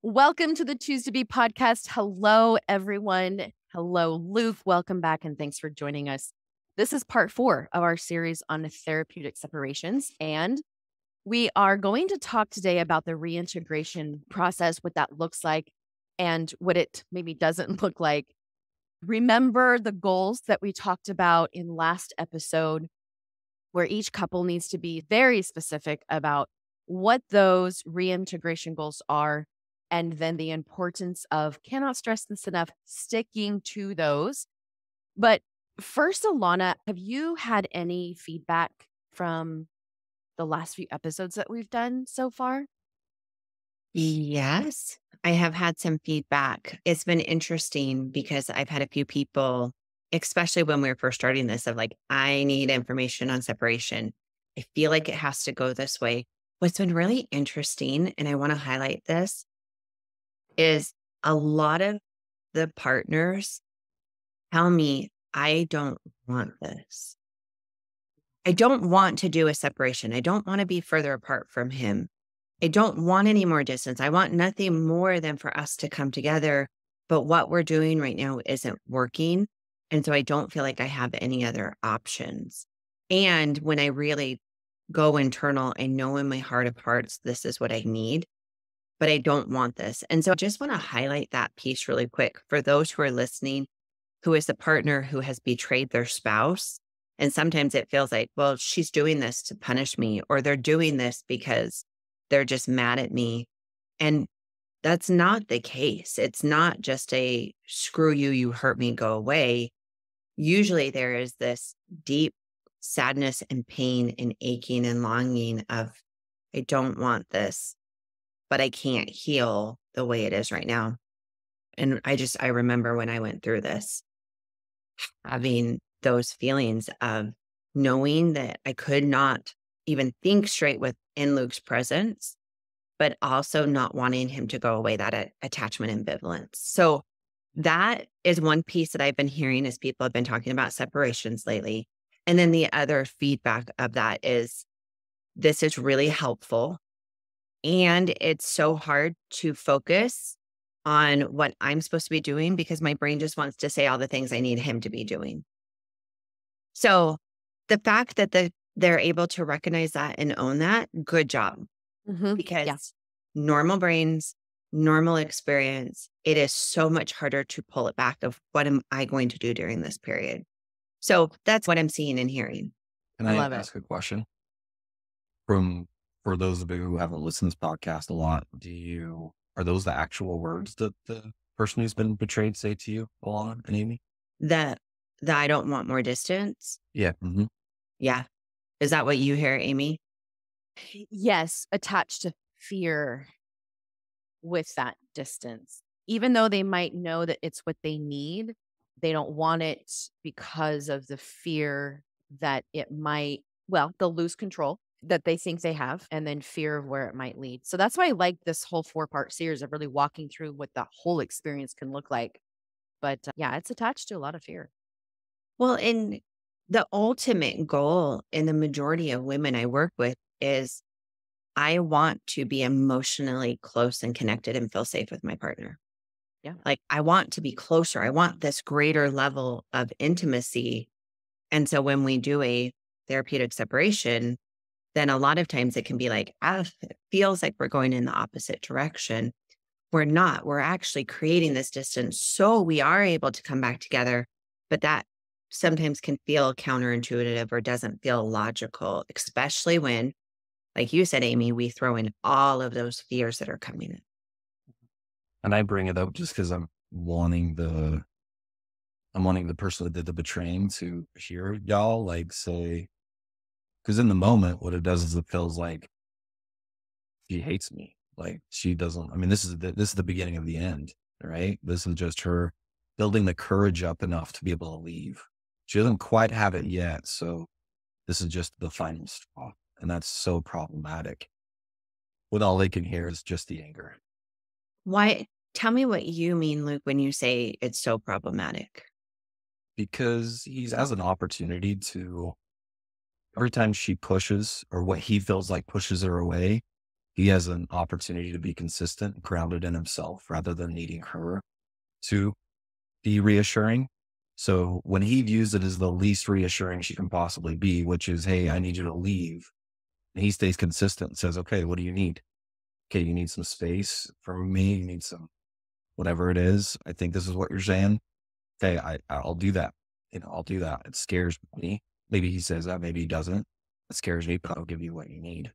Welcome to the Choose to Be podcast. Hello, everyone. Hello, Luke. Welcome back, and thanks for joining us. This is part 4 of our series on therapeutic separations, and we are going to talk today about the reintegration process, what that looks like, and what it maybe doesn't look like. Remember the goals that we talked about in last episode, where each couple needs to be very specific about what those reintegration goals are, and then the importance of, cannot stress this enough, sticking to those. But first, Alana, have you had any feedback from the last few episodes that we've done so far? Yes, I have had some feedback. It's been interesting because I've had a few people, especially when we were first starting this, of like, I need information on separation. I feel like it has to go this way. What's been really interesting, and I want to highlight this, is a lot of the partners tell me, I don't want this. I don't want to do a separation. I don't want to be further apart from him. I don't want any more distance. I want nothing more than for us to come together. But what we're doing right now isn't working. And so I don't feel like I have any other options. And when I really go internal, I know in my heart of hearts, this is what I need, but I don't want this. And so I just want to highlight that piece really quick for those who are listening, who is the partner who has betrayed their spouse. And sometimes it feels like, well, she's doing this to punish me, or they're doing this because they're just mad at me. And that's not the case. It's not just a screw you, you hurt me, go away. Usually there is this deep sadness and pain and aching and longing of, I don't want this, but I can't heal the way it is right now. And I remember when I went through this, having those feelings of knowing that I could not even think straight within Luke's presence, but also not wanting him to go away, that attachment ambivalence. So that is one piece that I've been hearing as people have been talking about separations lately. And then the other feedback of that is, this is really helpful. And it's so hard to focus on what I'm supposed to be doing because my brain just wants to say all the things I need him to be doing. So the fact that they're able to recognize that and own that, good job. Yeah. Because normal brains, normal experience, it is so much harder to pull it back of what am I going to do during this period. So that's what I'm seeing and hearing. Can I I love it. ask a question for those of you who haven't listened to this podcast a lot? Are those the actual words that the person who's been betrayed say to you, Alana and Amie? That I don't want more distance. Yeah. Yeah. Is that what you hear, Amie? Yes, attached to fear with that distance. Even though they might know that it's what they need, they don't want it because of the fear that it might, well, they'll lose control that they think they have, and then fear of where it might lead. So that's why I like this whole 4-part series of really walking through what the whole experience can look like. But yeah, it's attached to a lot of fear. Well, and the ultimate goal in the majority of women I work with is, I want to be emotionally close and connected and feel safe with my partner. Yeah. Like, I want to be closer. I want this greater level of intimacy. And so when we do a therapeutic separation, then a lot of times it can be like, it feels like we're going in the opposite direction. We're not. We're actually creating this distance so we are able to come back together. But that sometimes can feel counterintuitive or doesn't feel logical, especially when, like you said, Amie, we throw in all of those fears that are coming in. And I bring it up just because I'm wanting the person that did the betraying to hear y'all like say, because in the moment, what it does is it feels like she hates me. Like she doesn't. I mean, this is the beginning of the end, right? This is just her building the courage up enough to be able to leave. She doesn't quite have it yet, so this is just the final straw, and that's so problematic. When all they can hear is just the anger. Why? Tell me what you mean, Luke, when you say it's so problematic. Because he has an opportunity to, every time she pushes or what he feels like pushes her away, he has an opportunity to be consistent, grounded in himself rather than needing her to be reassuring. So when he views it as the least reassuring she can possibly be, which is, hey, I need you to leave, and he stays consistent and says, okay, what do you need? Okay, you need some space from me. You need some whatever it is. I think this is what you're saying. Okay, I'll do that. I'll do that. It scares me. Maybe he says that, maybe he doesn't. It scares me, but I'll give you what you need.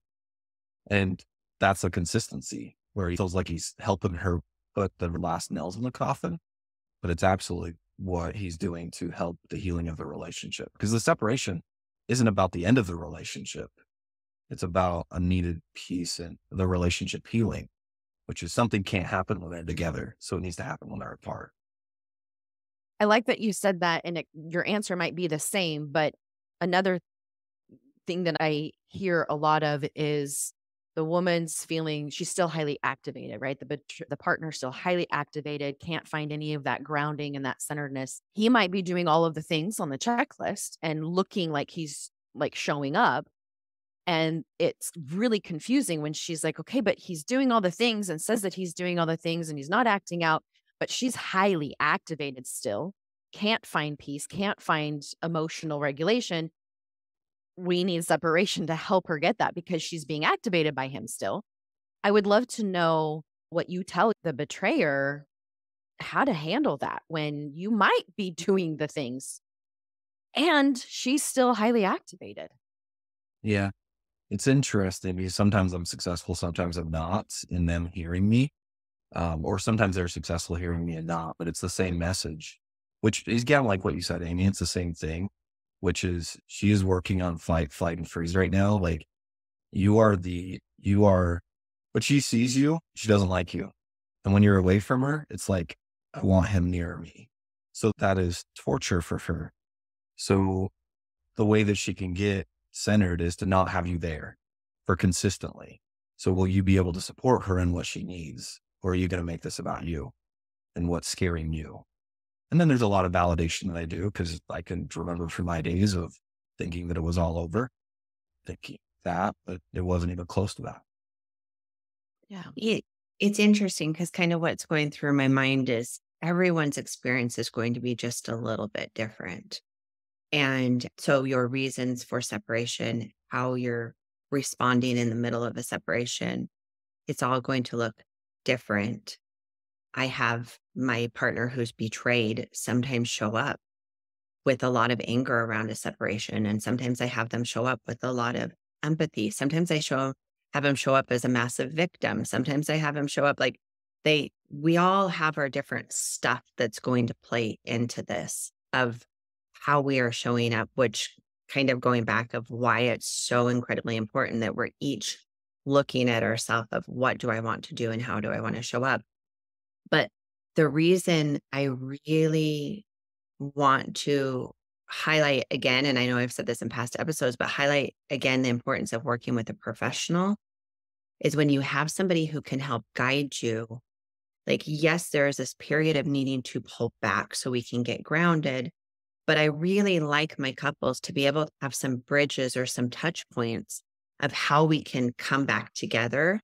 And that's a consistency where he feels like he's helping her put the last nails in the coffin, but it's absolutely what he's doing to help the healing of the relationship. Because the separation isn't about the end of the relationship. It's about a needed piece in the relationship healing, which is something can't happen when they're together. So it needs to happen when they're apart. I like that you said that, and your answer might be the same, but another thing that I hear a lot of is the woman's feeling she's still highly activated, right? The partner's still highly activated, can't find any of that grounding and that centeredness. He might be doing all of the things on the checklist and looking like he's like showing up. And it's really confusing when she's like, okay, but he's doing all the things and says that he's doing all the things and he's not acting out, but she's highly activated still, can't find peace, can't find emotional regulation. We need separation to help her get that because she's being activated by him still. I would love to know what you tell the betrayer how to handle that when you might be doing the things and she's still highly activated. Yeah. It's interesting because sometimes I'm successful, sometimes I'm not in them hearing me. Or sometimes they're successful hearing me and not, but it's the same message, which is kind of like what you said, Amy. It's the same thing, which is she is working on fight, flight, and freeze right now. Like you are, but she sees you, she doesn't like you. And when you're away from her, it's like, I want him near me. So that is torture for her. So the way that she can get centered is to not have you there for consistently. So will you be able to support her in what she needs? Or are you going to make this about you and what's scaring you? And then there's a lot of validation that I do because I can remember from my days of thinking that it was all over, thinking that, but it wasn't even close to that. Yeah. It's interesting because kind of what's going through my mind is everyone's experience is going to be just a little bit different. And so your reasons for separation, how you're responding in the middle of a separation, it's all going to look different. I have my partner who's betrayed sometimes show up with a lot of anger around a separation. And sometimes I have them show up with a lot of empathy. Sometimes I have them show up as a massive victim. Sometimes I have them show up like we all have our different stuff that's going to play into this of how we are showing up, which kind of going back of why it's so incredibly important that we're each looking at ourselves of what do I want to do and how do I want to show up. But the reason I really want to highlight again, and I know I've said this in past episodes, but highlight again the importance of working with a professional is when you have somebody who can help guide you. Like, yes, there is this period of needing to pull back so we can get grounded. But I really like my couples to be able to have some bridges or some touch points of how we can come back together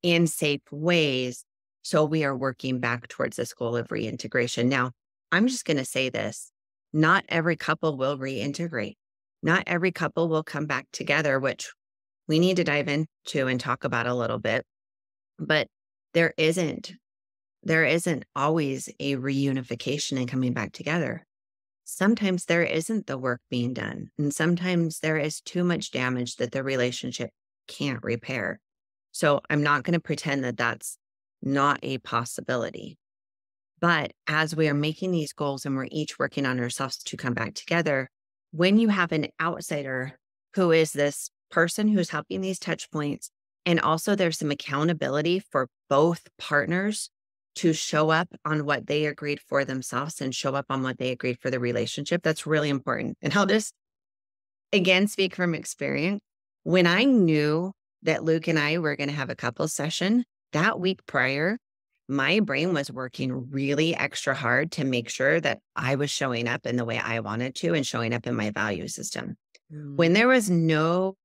in safe ways. So we are working back towards this goal of reintegration. Now, I'm just going to say this. Not every couple will reintegrate. Not every couple will come back together, which we need to dive into and talk about a little bit. But there isn't always a reunification and coming back together. Sometimes there isn't the work being done. And sometimes there is too much damage that the relationship can't repair. So I'm not going to pretend that that's not a possibility. But as we are making these goals and we're each working on ourselves to come back together, when you have an outsider who is this person who's helping these touch points, and also there's some accountability for both partners to show up on what they agreed for themselves and show up on what they agreed for the relationship. That's really important. And I'll just, again, speak from experience. When I knew that Luke and I were going to have a couple session that week prior, my brain was working really extra hard to make sure that I was showing up in the way I wanted to and showing up in my value system. When there was no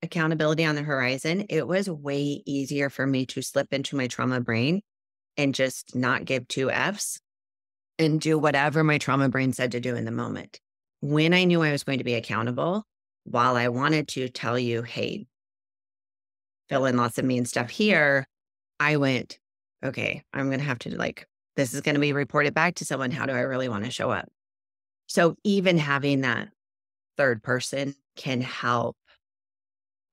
accountability on the horizon, it was way easier for me to slip into my trauma brain and just not give two F's and do whatever my trauma brain said to do in the moment. When I knew I was going to be accountable, while I wanted to tell you, hey, fill in lots of mean stuff here, I went, okay, I'm going to have to this is going to be reported back to someone. How do I really want to show up? So even having that third person can help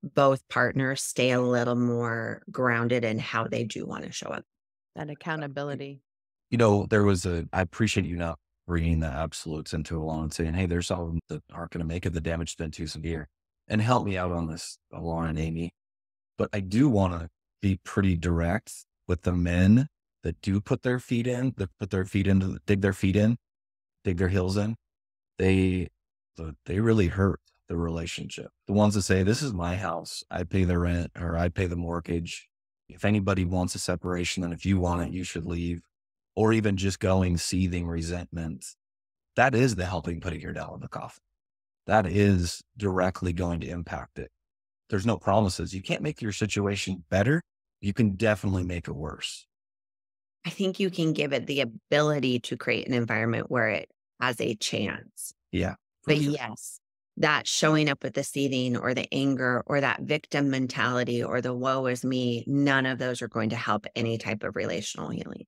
both partners stay a little more grounded in how they do want to show up. That accountability. I appreciate you not bringing the absolutes into Alana and saying, hey, there's some of them that aren't going to make it. The damage has been too severe. And help me out on this, Alana and Amie. But I do want to be pretty direct with the men that do put their feet in, dig their feet in, dig their heels in. They really hurt the relationship. The ones that say, this is my house, I pay the rent or I pay the mortgage. If anybody wants a separation, then if you want it, you should leave. Or even just going seething resentment. That is the helping putting your nail in the coffin. That is directly going to impact it. There's no promises. You can't make your situation better. You can definitely make it worse. I think you can give it the ability to create an environment where it has a chance. Yeah. But sure. yes, that showing up with the seething or the anger or that victim mentality or the woe is me, none of those are going to help any type of relational healing.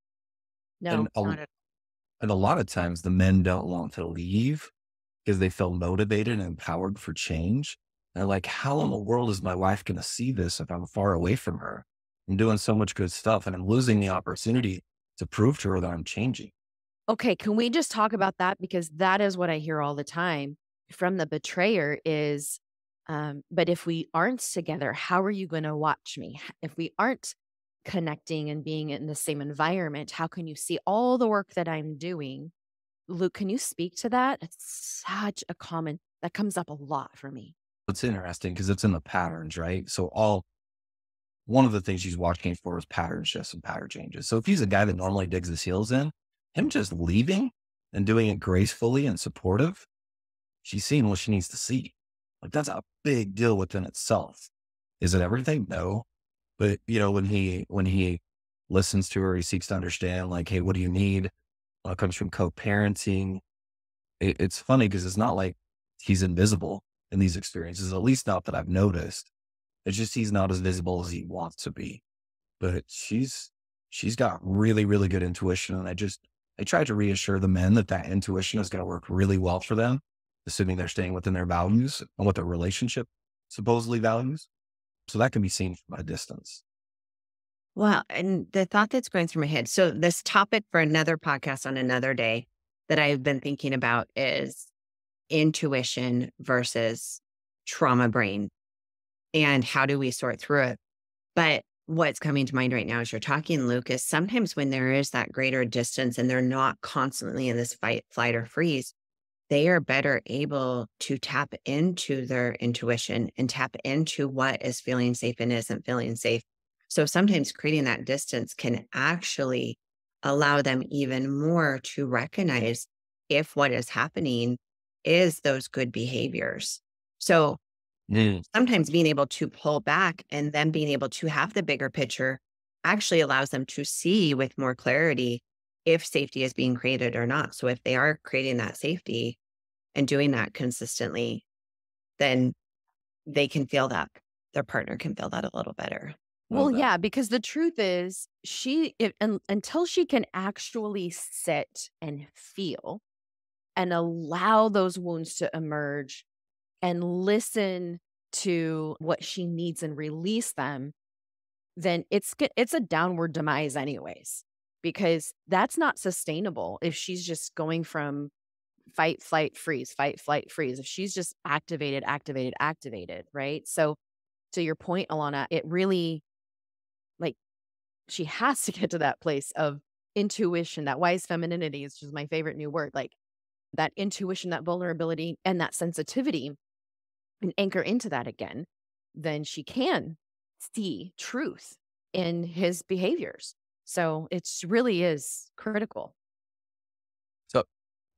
No, And a lot of times the men don't want to leave because they feel motivated and empowered for change. They're like, how in the world is my wife going to see this if I'm far away from her? I'm doing so much good stuff and I'm losing the opportunity to prove to her that I'm changing. Okay, can we just talk about that? Because that is what I hear all the time from the betrayer is, but if we aren't together, how are you going to watch me? If we aren't connecting and being in the same environment, how can you see all the work that I'm doing? Luke, can you speak to that? It's such a common, that comes up a lot for me. It's interesting because it's in the patterns, right? One of the things she's watching for is pattern shifts and pattern changes. So if he's a guy that normally digs his heels in, him just leaving and doing it gracefully and supportive, she's seeing what she needs to see. Like that's a big deal within itself. Is it everything? No. But when he listens to her, he seeks to understand like, hey, what do you need? Well, it comes from co-parenting. It's funny because it's not like he's invisible in these experiences, at least not that I've noticed. It's just he's not as visible as he wants to be. But she's got really, really good intuition. And I try to reassure the men that intuition is going to work really well for them, assuming they're staying within their values and what their relationship supposedly values. So that can be seen from a distance. Well, and the thought that's going through my head. So this topic for another podcast on another day that I've been thinking about is intuition versus trauma brain. And how do we sort through it? But what's coming to mind right now as you're talking, Luke, is sometimes when there is that greater distance and they're not constantly in this fight, flight, or freeze, they are better able to tap into their intuition and tap into what is feeling safe and isn't feeling safe. So sometimes creating that distance can actually allow them even more to recognize if what is happening is those good behaviors. So sometimes being able to pull back and then being able to have the bigger picture actually allows them to see with more clarity if safety is being created or not. So if they are creating that safety and doing that consistently, then they can feel that their partner can feel that a little better. Well, yeah, because the truth is until she can actually sit and feel and allow those wounds to emerge and listen to what she needs and release them, then it's a downward demise anyways, because that's not sustainable if she's just going from fight, flight, freeze, fight, flight, freeze. If she's just activated, right? So to your point, Alana, it really, like, she has to get to that place of intuition, that wise femininity is just my favorite new word, like that intuition, that vulnerability, and that sensitivity, and anchor into that again, then she can see truth in his behaviors. So it really is critical. So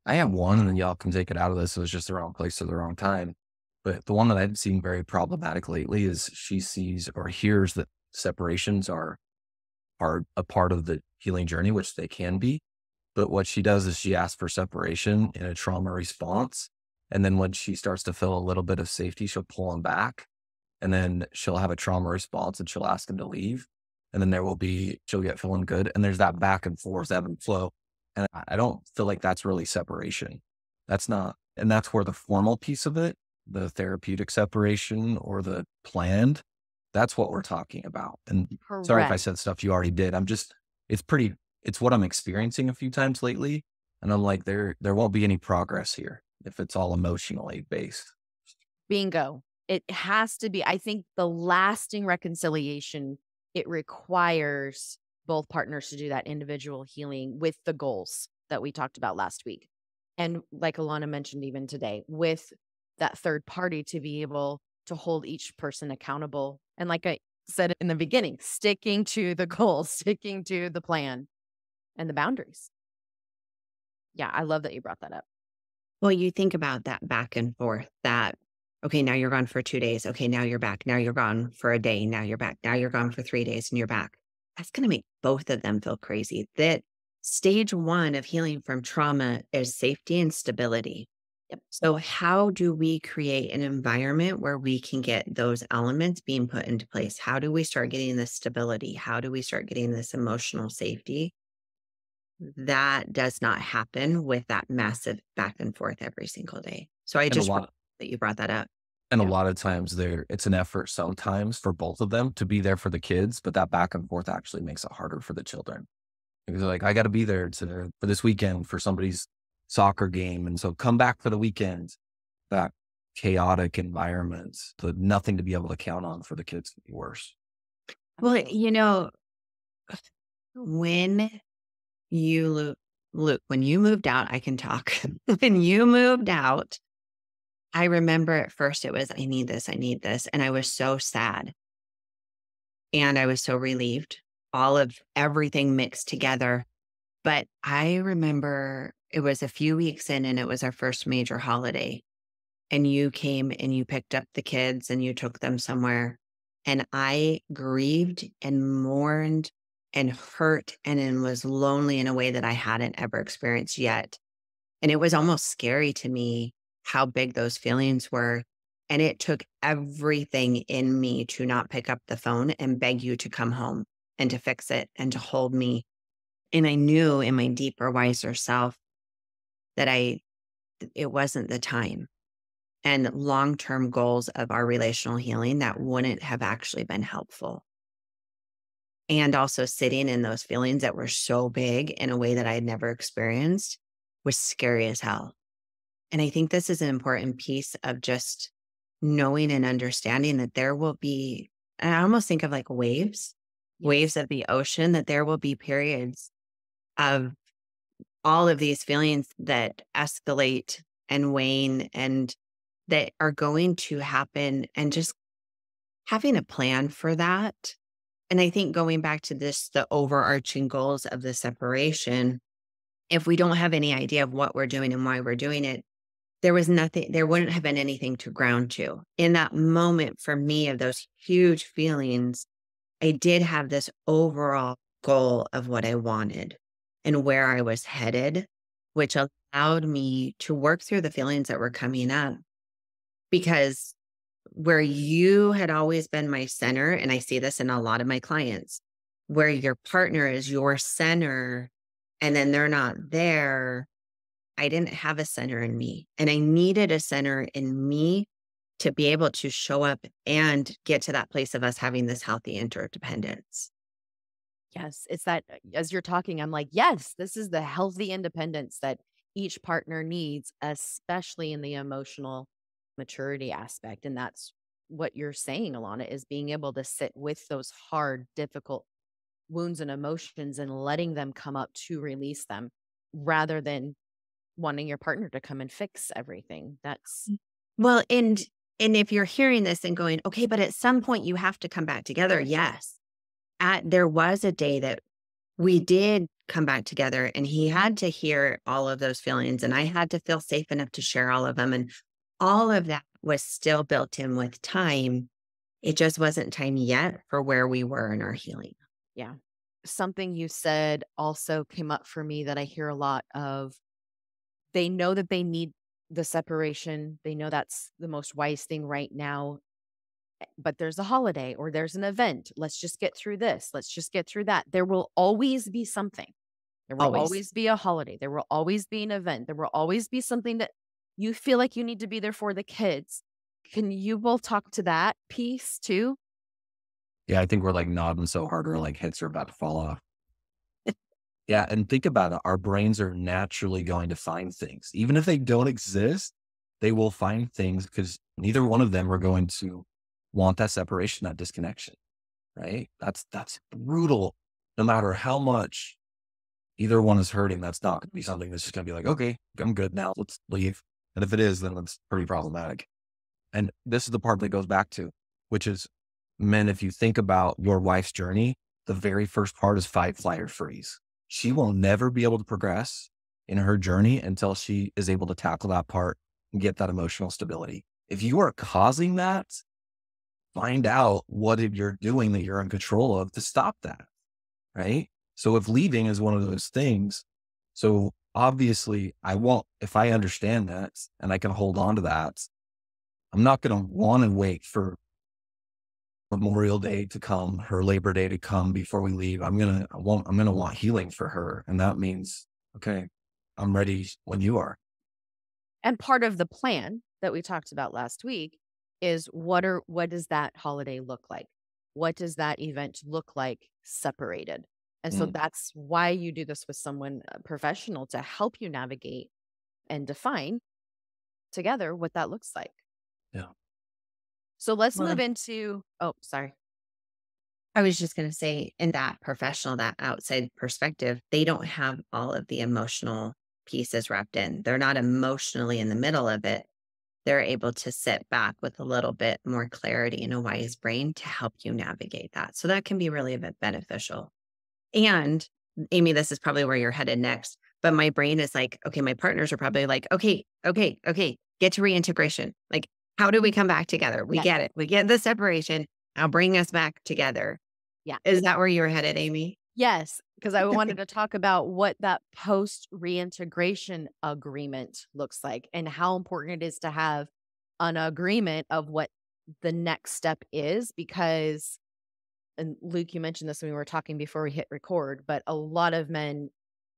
I have one, and then y'all can take it out of this. It was just the wrong place at the wrong time. But the one that I've seen very problematic lately is she sees or hears that separations are a part of the healing journey, which they can be. But what she does is she asks for separation in a trauma response. And then when she starts to feel a little bit of safety, she'll pull him back. And then she'll have a trauma response and she'll ask him to leave. And then she'll get feeling good. And there's that back and forth, ebb and flow. And I don't feel like that's really separation. That's not. And that's where the formal piece of it, the therapeutic separation or the planned, that's what we're talking about. And sorry if I Correct. said stuff you already did. It's what I'm experiencing a few times lately. And I'm like, there won't be any progress here if it's all emotionally based. Bingo. It has to be, I think the lasting reconciliation, it requires both partners to do that individual healing with the goals that we talked about last week. And like Alana mentioned even today, with that third party to be able to hold each person accountable. And like I said in the beginning, sticking to the goals, sticking to the plan and the boundaries. Yeah, I love that you brought that up. Well, you think about that back and forth that, okay, now you're gone for 2 days. Okay, now you're back. Now you're gone for a day. Now you're back. Now you're gone for 3 days and you're back. That's going to make both of them feel crazy. That stage one of healing from trauma is safety and stability. Yep. So, how do we create an environment where we can get those elements being put into place? How do we start getting this stability? How do we start getting this emotional safety? That does not happen with that massive back and forth every single day. So I And a just lot that you brought that up. And a Yeah. lot of times it's an effort sometimes for both of them to be there for the kids, but that back and forth actually makes it harder for the children. Because they're like, I got to be there for this weekend for somebody's soccer game. And so come back for the weekend. That chaotic environment, the nothing to be able to count on for the kids to be worse. Well, when Luke, when you moved out, I can talk. When you moved out, I remember at first it was, I need this, I need this. And I was so sad. And I was so relieved, all of everything mixed together. But I remember it was a few weeks in and it was our first major holiday. And you came and you picked up the kids and you took them somewhere. And I grieved and mourned and hurt and was lonely in a way that I hadn't ever experienced yet. And it was almost scary to me how big those feelings were. And it took everything in me to not pick up the phone and beg you to come home and to fix it and to hold me. And I knew in my deeper, wiser self that it wasn't the time. And long-term goals of our relational healing that wouldn't have actually been helpful. And also sitting in those feelings that were so big in a way that I had never experienced was scary as hell. And I think this is an important piece of just knowing and understanding that there will be, and I almost think of like waves of the ocean, that there will be periods of all of these feelings that escalate and wane and that are going to happen, and just having a plan for that. And I think going back to the overarching goals of the separation, if we don't have any idea of what we're doing and why we're doing it, there wouldn't have been anything to ground to. In that moment for me of those huge feelings, I did have this overall goal of what I wanted and where I was headed, which allowed me to work through the feelings that were coming up. Because where you had always been my center, and I see this in a lot of my clients, where your partner is your center and then they're not there, I didn't have a center in me. And I needed a center in me to be able to show up and get to that place of us having this healthy interdependence. Yes, it's that as you're talking, I'm like, yes, this is the healthy independence that each partner needs, especially in the emotional maturity aspect. And that's what you're saying, Alana, is being able to sit with those hard, difficult wounds and emotions and letting them come up to release them rather than wanting your partner to come and fix everything. That's Well, and if you're hearing this and going, okay, but at some point you have to come back together. Yes. There was a day that we did come back together and he had to hear all of those feelings and I had to feel safe enough to share all of them. And all of that was still built in with time. It just wasn't time yet for where we were in our healing. Yeah. Something you said also came up for me that I hear a lot of. They know that they need the separation. They know that's the most wise thing right now. But there's a holiday or there's an event. Let's just get through this. Let's just get through that. There will always be something. There will Always. always be a holiday. There will always be an event. There will always be something that you feel like you need to be there for the kids. Can you both talk to that piece too? Yeah, I think we're like nodding so hard our like heads are about to fall off. Yeah, and think about it. Our brains are naturally going to find things. Even if they don't exist, they will find things because neither one of them are going to want that separation, that disconnection, right? That's brutal. No matter how much either one is hurting, that's not going to be something that's just going to be like, okay, I'm good now. Let's leave. And if it is, then it's pretty problematic. And this is the part that goes back to, which is, men, if you think about your wife's journey, the very first part is fight, flight, or freeze. She will never be able to progress in her journey until she is able to tackle that part and get that emotional stability. If you are causing that, find out what you're doing that you're in control of to stop that, right? So if leaving is one of those things, so obviously if I understand that and I can hold on to that, I'm not going to want to wait for Memorial Day to come, her Labor Day to come before we leave. I'm going to want healing for her. And that means, okay, I'm ready when you are. And part of the plan that we talked about last week is what does that holiday look like? What does that event look like separated? And so that's why you do this with someone professional to help you navigate and define together what that looks like. Yeah. So let's move into, sorry. I was just going to say, in that professional, that outside perspective, they don't have all of the emotional pieces wrapped in. They're not emotionally in the middle of it. They're able to sit back with a little bit more clarity and a wise brain to help you navigate that. So that can be really a bit beneficial. And Amie, this is probably where you're headed next. But my brain is like, okay, my partners are probably like, okay, get to reintegration. Like, how do we come back together? We get it. We get the separation. Now bring us back together. Yeah. Is that where you were headed, Amie? Yes, because I wanted to talk about what that post reintegration agreement looks like and how important it is to have an agreement of what the next step is. Because, and Luke, you mentioned this when we were talking before we hit record, but a lot of men,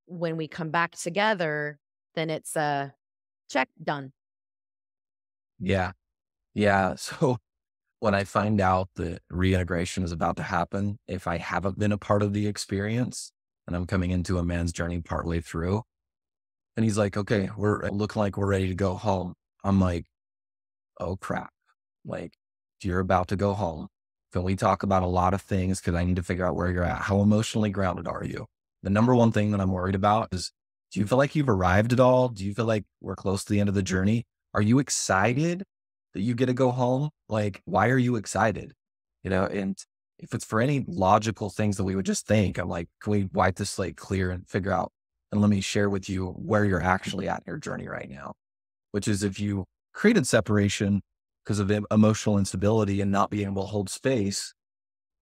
when we come back together, then it's a check, done. Yeah. Yeah. So when I find out that reintegration is about to happen, if I haven't been a part of the experience and I'm coming into a man's journey partway through, and he's like, okay, we're looking like we're ready to go home. I'm like, oh crap. Like, you're about to go home. Can we talk about a lot of things? Cause I need to figure out where you're at. How emotionally grounded are you? The number one thing that I'm worried about is, do you feel like you've arrived at all? Do you feel like we're close to the end of the journey? Are you excited that you get to go home? Like, why are you excited? And if it's for any logical things that we would just think, I'm like, can we wipe the slate clear and figure out, and let me share with you where you're actually at in your journey right now, which is if you created separation because of emotional instability and not being able to hold space,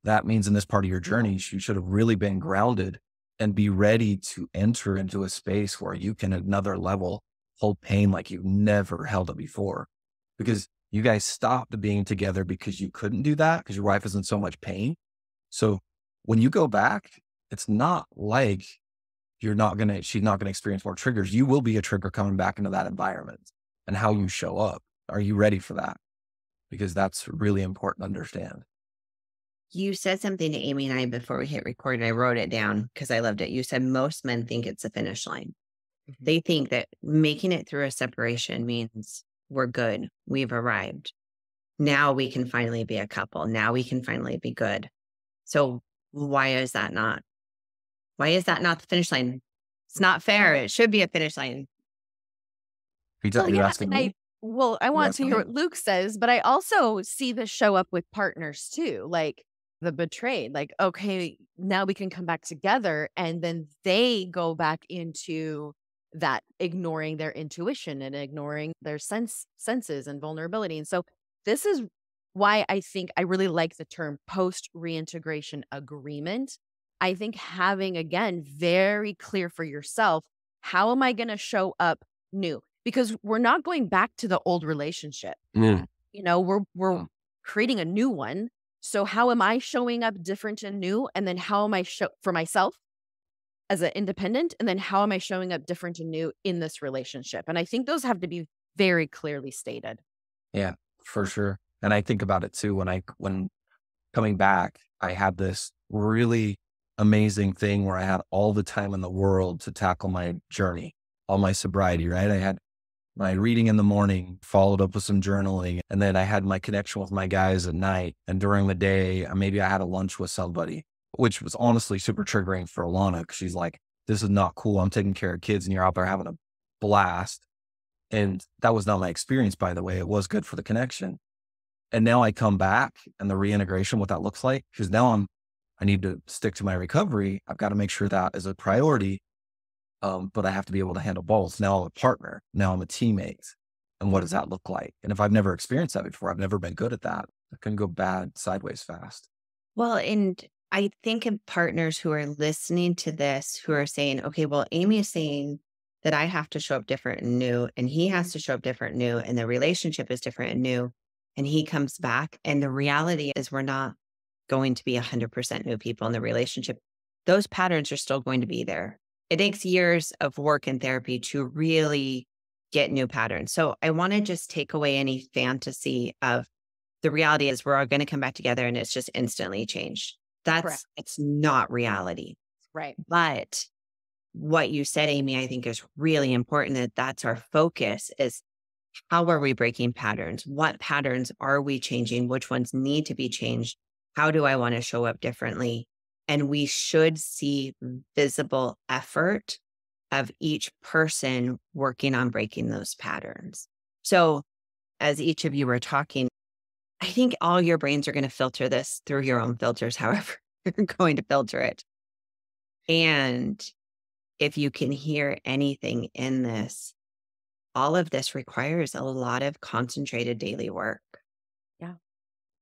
that means in this part of your journey, you should have really been grounded and be ready to enter into a space where you can, at another level, hold pain like you've never held it before. Because you guys stopped being together because you couldn't do that because your wife is in so much pain. So when you go back, it's not like she's not going to experience more triggers. You will be a trigger coming back into that environment. And how you show up. Are you ready for that? Because that's really important to understand. You said something to Amie and I before we hit record, and I wrote it down because I loved it. You said most men think it's a finish line. Mm-hmm. They think that making it through a separation means we're good. We've arrived. Now we can finally be a couple. Now we can finally be good. So why is that not? Why is that not the finish line? It's not fair. It should be a finish line. You're asking me? I want to hear what Luke says, but I also see this show up with partners too, like the betrayed, like, okay, now we can come back together. And then they go back into that ignoring their intuition and ignoring their senses and vulnerability. And so this is why I think I really like the term post reintegration agreement. I think having, again, very clear for yourself, how am I going to show up new? Because we're not going back to the old relationship. Mm. We're creating a new one. So how am I showing up different and new? And then how am I for myself as an independent? And then how am I showing up different and new in this relationship? And I think those have to be very clearly stated. Yeah, for sure. And I think about it too, when coming back, I had this really amazing thing where I had all the time in the world to tackle my journey, all my sobriety, right? I had my reading in the morning, followed up with some journaling, and then I had my connection with my guys at night. And during the day, maybe I had a lunch with somebody, which was honestly super triggering for Alana because she's like, this is not cool. I'm taking care of kids and you're out there having a blast. And that was not my experience, by the way. It was good for the connection. And now I come back and the reintegration, what that looks like, because now I need to stick to my recovery. I've got to make sure that is a priority. But I have to be able to handle both. Now I'm a partner. Now I'm a teammate. And what does that look like? And if I've never experienced that before, I've never been good at that. It can go bad sideways fast. Well, and I think of partners who are listening to this, who are saying, okay, well, Amie is saying that I have to show up different and new, and he has to show up different and new, and the relationship is different and new. And he comes back. And the reality is we're not going to be 100% new people in the relationship. Those patterns are still going to be there. It takes years of work and therapy to really get new patterns. So I want to just take away any fantasy of the reality is we're all going to come back together and it's just instantly changed. It's not reality. Right. But what you said, Amie, I think is really important, that's our focus is how are we breaking patterns? What patterns are we changing? Which ones need to be changed? How do I want to show up differently? And we should see visible effort of each person working on breaking those patterns. So as each of you were talking, I think all your brains are going to filter this through your own filters, however you're going to filter it. And if you can hear anything in this, all of this requires a lot of concentrated daily work. Yeah.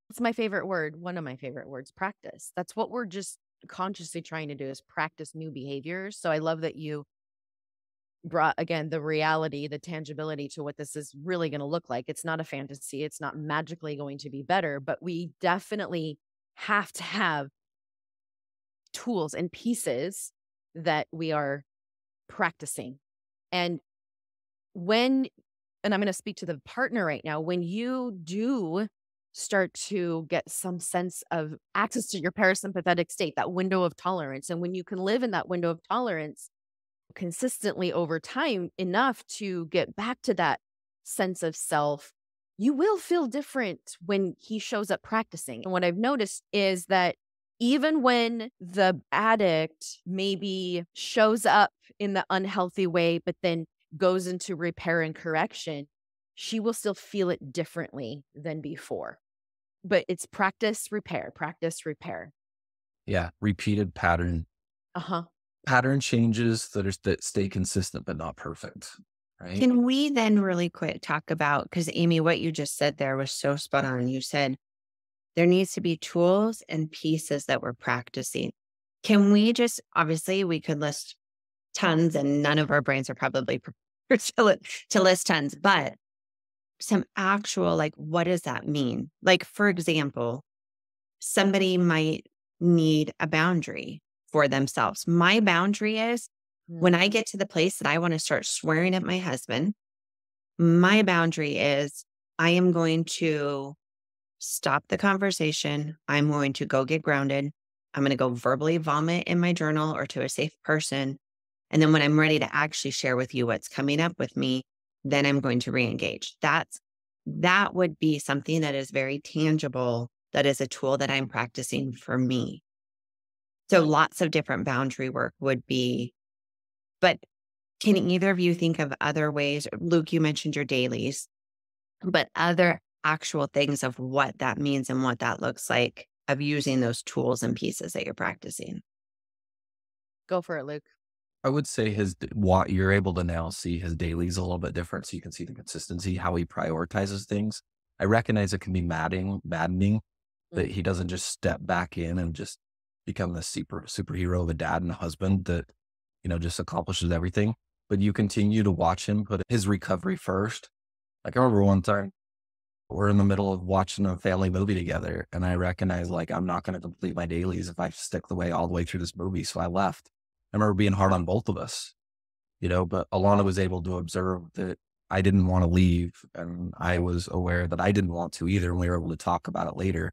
It's my favorite word. One of my favorite words, practice. That's what we're just consciously trying to do is practice new behaviors. So I love that you brought, again, the reality, the tangibility to what this is really going to look like. It's not a fantasy. It's not magically going to be better, but we definitely have to have tools and pieces that we are practicing. And I'm going to speak to the partner right now, when you do start to get some sense of access to your parasympathetic state, that window of tolerance, and when you can live in that window of tolerance consistently over time enough to get back to that sense of self, you will feel different when he shows up practicing. And what I've noticed is that even when the addict maybe shows up in the unhealthy way, but then goes into repair and correction, she will still feel it differently than before. But it's practice, repair, practice, repair. Yeah. Repeated pattern changes that stay consistent, but not perfect. Right. Can we then really quick talk about, because Amie, what you just said there was so spot on. You said there needs to be tools and pieces that we're practicing. Can we just, obviously we could list tons and none of our brains are probably prepared to list tons, but some actual, like, what does that mean? Like, for example, somebody might need a boundary for themselves. My boundary is when I get to the place that I want to start swearing at my husband, my boundary is I am going to stop the conversation. I'm going to go get grounded. I'm going to go verbally vomit in my journal or to a safe person. And then when I'm ready to actually share with you what's coming up with me, then I'm going to reengage. That would be something that is very tangible. That is a tool that I'm practicing for me. So lots of different boundary work would be, but can either of you think of other ways? Luke, you mentioned your dailies, but other actual things of what that means and what that looks like of using those tools and pieces that you're practicing. Go for it, Luke. I would say what you're able to now see his dailies a little bit different. So you can see the consistency, how he prioritizes things. I recognize it can be maddening that Mm. he doesn't just step back in and just become the superhero of a dad and a husband that, just accomplishes everything. But you continue to watch him put his recovery first. Like I remember one time we're in the middle of watching a family movie together, and I recognize like I'm not going to complete my dailies if I stick all the way through this movie. So I left. I remember being hard on both of us, but Alana was able to observe that I didn't want to leave, and I was aware that I didn't want to either. And we were able to talk about it later,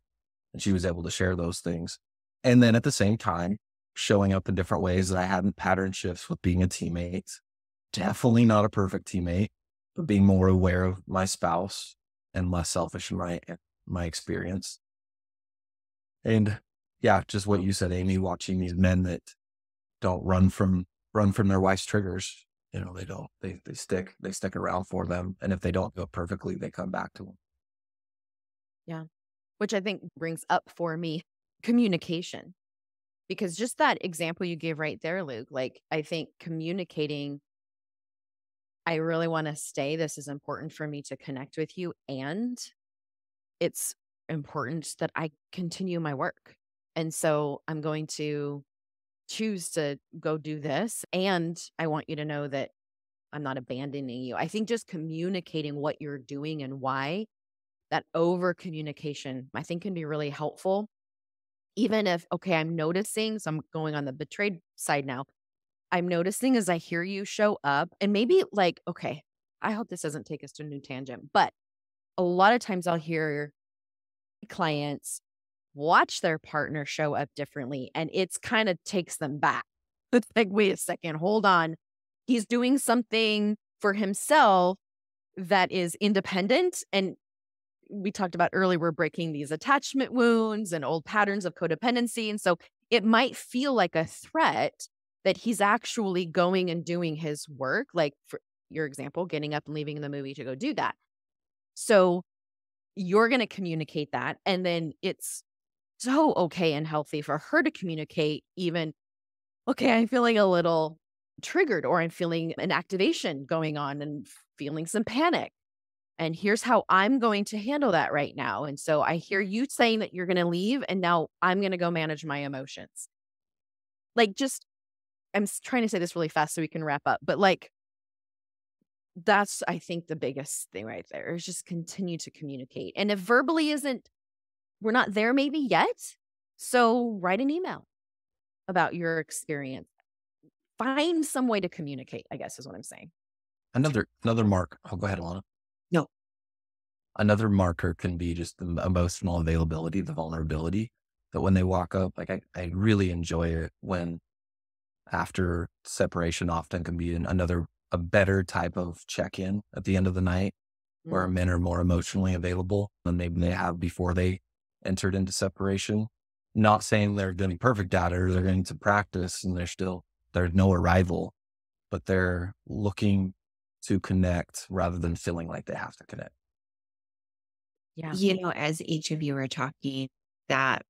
and she was able to share those things. And then at the same time, showing up in different ways that I hadn't pattern shifts with being a teammate. Definitely not a perfect teammate, but being more aware of my spouse and less selfish in my experience. And yeah, just what you said, Amie, watching these men that don't run from their wife's triggers. They don't, they stick around for them. And if they don't do it perfectly, they come back to them. Yeah. Which I think brings up for me communication. Because just that example you gave right there, Luke, like I think communicating, I really want to stay. This is important for me to connect with you. And it's important that I continue my work. And so I'm going to choose to go do this. And I want you to know that I'm not abandoning you. I think just communicating what you're doing and why, that over communication, I think can be really helpful. Even if, okay, I'm noticing, so I'm going on the betrayed side now. I'm noticing as I hear you show up, and maybe like, okay, I hope this doesn't take us to a new tangent, but a lot of times I'll hear clients watch their partner show up differently, and it's kind of takes them back. It's like, wait a second, hold on. He's doing something for himself that is independent. And we talked about earlier, we're breaking these attachment wounds and old patterns of codependency. And so it might feel like a threat that he's actually going and doing his work, like for your example, getting up and leaving the movie to go do that. So you're going to communicate that. And then it's so okay and healthy for her to communicate even, okay, I'm feeling a little triggered, or I'm feeling an activation going on and feeling some panic. And here's how I'm going to handle that right now. And so I hear you saying that you're going to leave, and now I'm going to go manage my emotions. Like, just, trying to say this really fast so we can wrap up, but like, that's, I think, the biggest thing right there is just continue to communicate. And if verbally we're not there maybe yet, so write an email about your experience. Find some way to communicate, I guess is what I'm saying. Another mark. Oh, go ahead, Alana. No. Another marker can be just the emotional availability, the vulnerability, that when they walk up, like I really enjoy it when after separation often can be a better type of check-in at the end of the night, where men are more emotionally available than maybe they have before they entered into separation. Not saying they're going to be perfect at it or they're going to practice and there's no arrival, but they're looking to connect rather than feeling like they have to connect. Yeah. As each of you are talking, that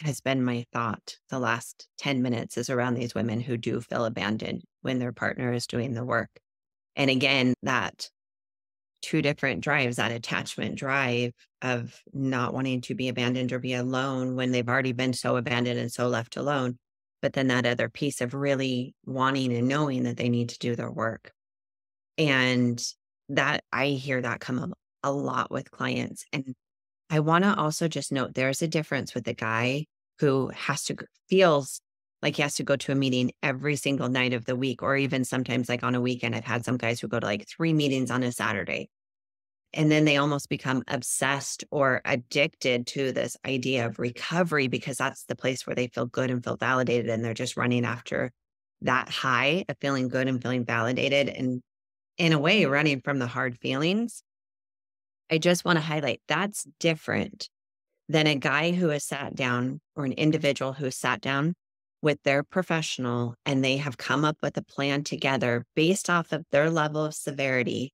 has been my thought the last 10 minutes is around these women who do feel abandoned when their partner is doing the work. And again, that two different drives, that attachment drive of not wanting to be abandoned or be alone when they've already been so abandoned and so left alone. But then that other piece of really wanting and knowing that they need to do their work. And that I hear that come up a lot with clients. And I want to also just note there's a difference with the guy who feels like he has to go to a meeting every single night of the week, or even sometimes like on a weekend. I've had some guys who go to like 3 meetings on a Saturday. And then they almost become obsessed or addicted to this idea of recovery because that's the place where they feel good and feel validated. And they're just running after that high of feeling good and feeling validated. And in a way, running from the hard feelings. I just want to highlight that's different than a guy who has sat down or an individual who has sat down with their professional and they have come up with a plan together based off of their level of severity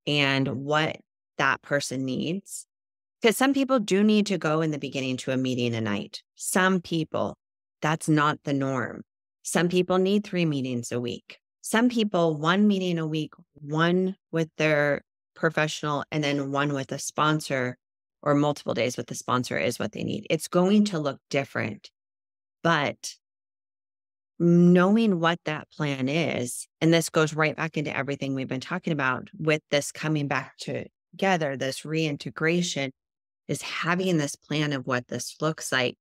and what that person needs. Because some people do need to go in the beginning to a meeting a night. Some people, that's not the norm. Some people need 3 meetings a week. Some people, one meeting a week, one with their professional, and then one with a sponsor, or multiple days with the sponsor is what they need. It's going to look different, but knowing what that plan is, and this goes right back into everything we've been talking about with this coming back together, this reintegration, is having this plan of what this looks like,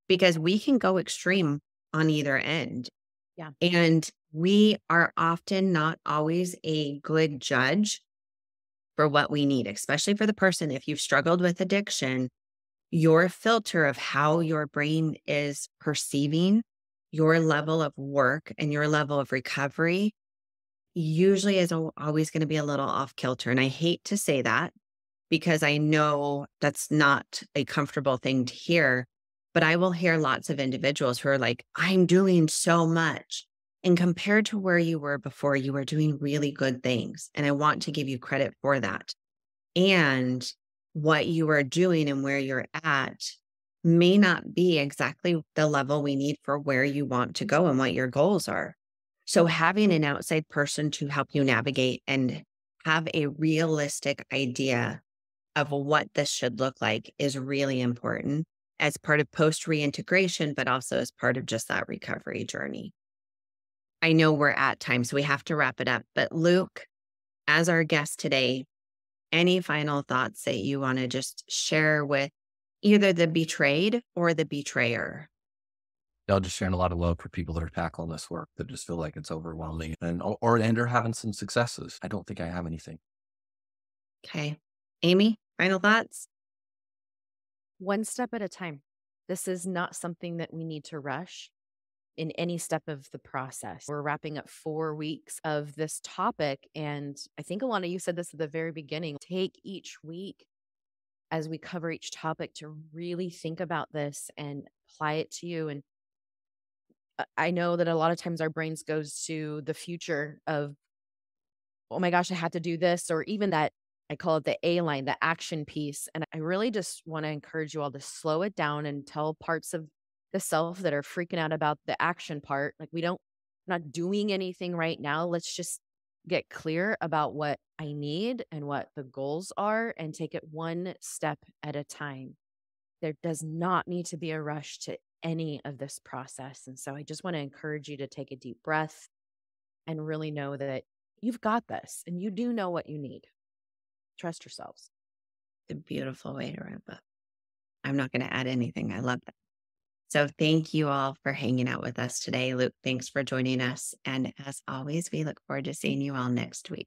because we can go extreme on either end. Yeah. And we are often not always a good judge for what we need, especially for the person. If you've struggled with addiction, your filter of how your brain is perceiving your level of work and your level of recovery usually is always going to be a little off kilter. And I hate to say that because I know that's not a comfortable thing to hear, but I will hear lots of individuals who are like, I'm doing so much. And compared to where you were before, you were doing really good things. And I want to give you credit for that. And what you are doing and where you're at may not be exactly the level we need for where you want to go and what your goals are. So having an outside person to help you navigate and have a realistic idea of what this should look like is really important as part of post reintegration, but also as part of just that recovery journey. I know we're at time, so we have to wrap it up. But Luke, as our guest today, any final thoughts that you want to just share with either the betrayed or the betrayer? Y'all just sharing a lot of love for people that are tackling this work that just feel like it's overwhelming and are having some successes. I don't think I have anything. Okay. Amie, final thoughts? One step at a time. This is not something that we need to rush in any step of the process. We're wrapping up 4 weeks of this topic. And I think, Alana, you said this at the very beginning. Take each week as we cover each topic to really think about this and apply it to you. And I know that a lot of times our brains goes to the future of, oh my gosh, I had to do this, or even that I call it the A line, the action piece. And I really just want to encourage you all to slow it down and tell parts of the self that are freaking out about the action part. Like, we're not doing anything right now. Let's just get clear about what I need and what the goals are and take it one step at a time. There does not need to be a rush to any of this process. And so I just want to encourage you to take a deep breath and really know that you've got this and you do know what you need. Trust yourselves. It's a beautiful way to wrap up. I'm not going to add anything. I love that. So thank you all for hanging out with us today. Luke, thanks for joining us. And as always, we look forward to seeing you all next week.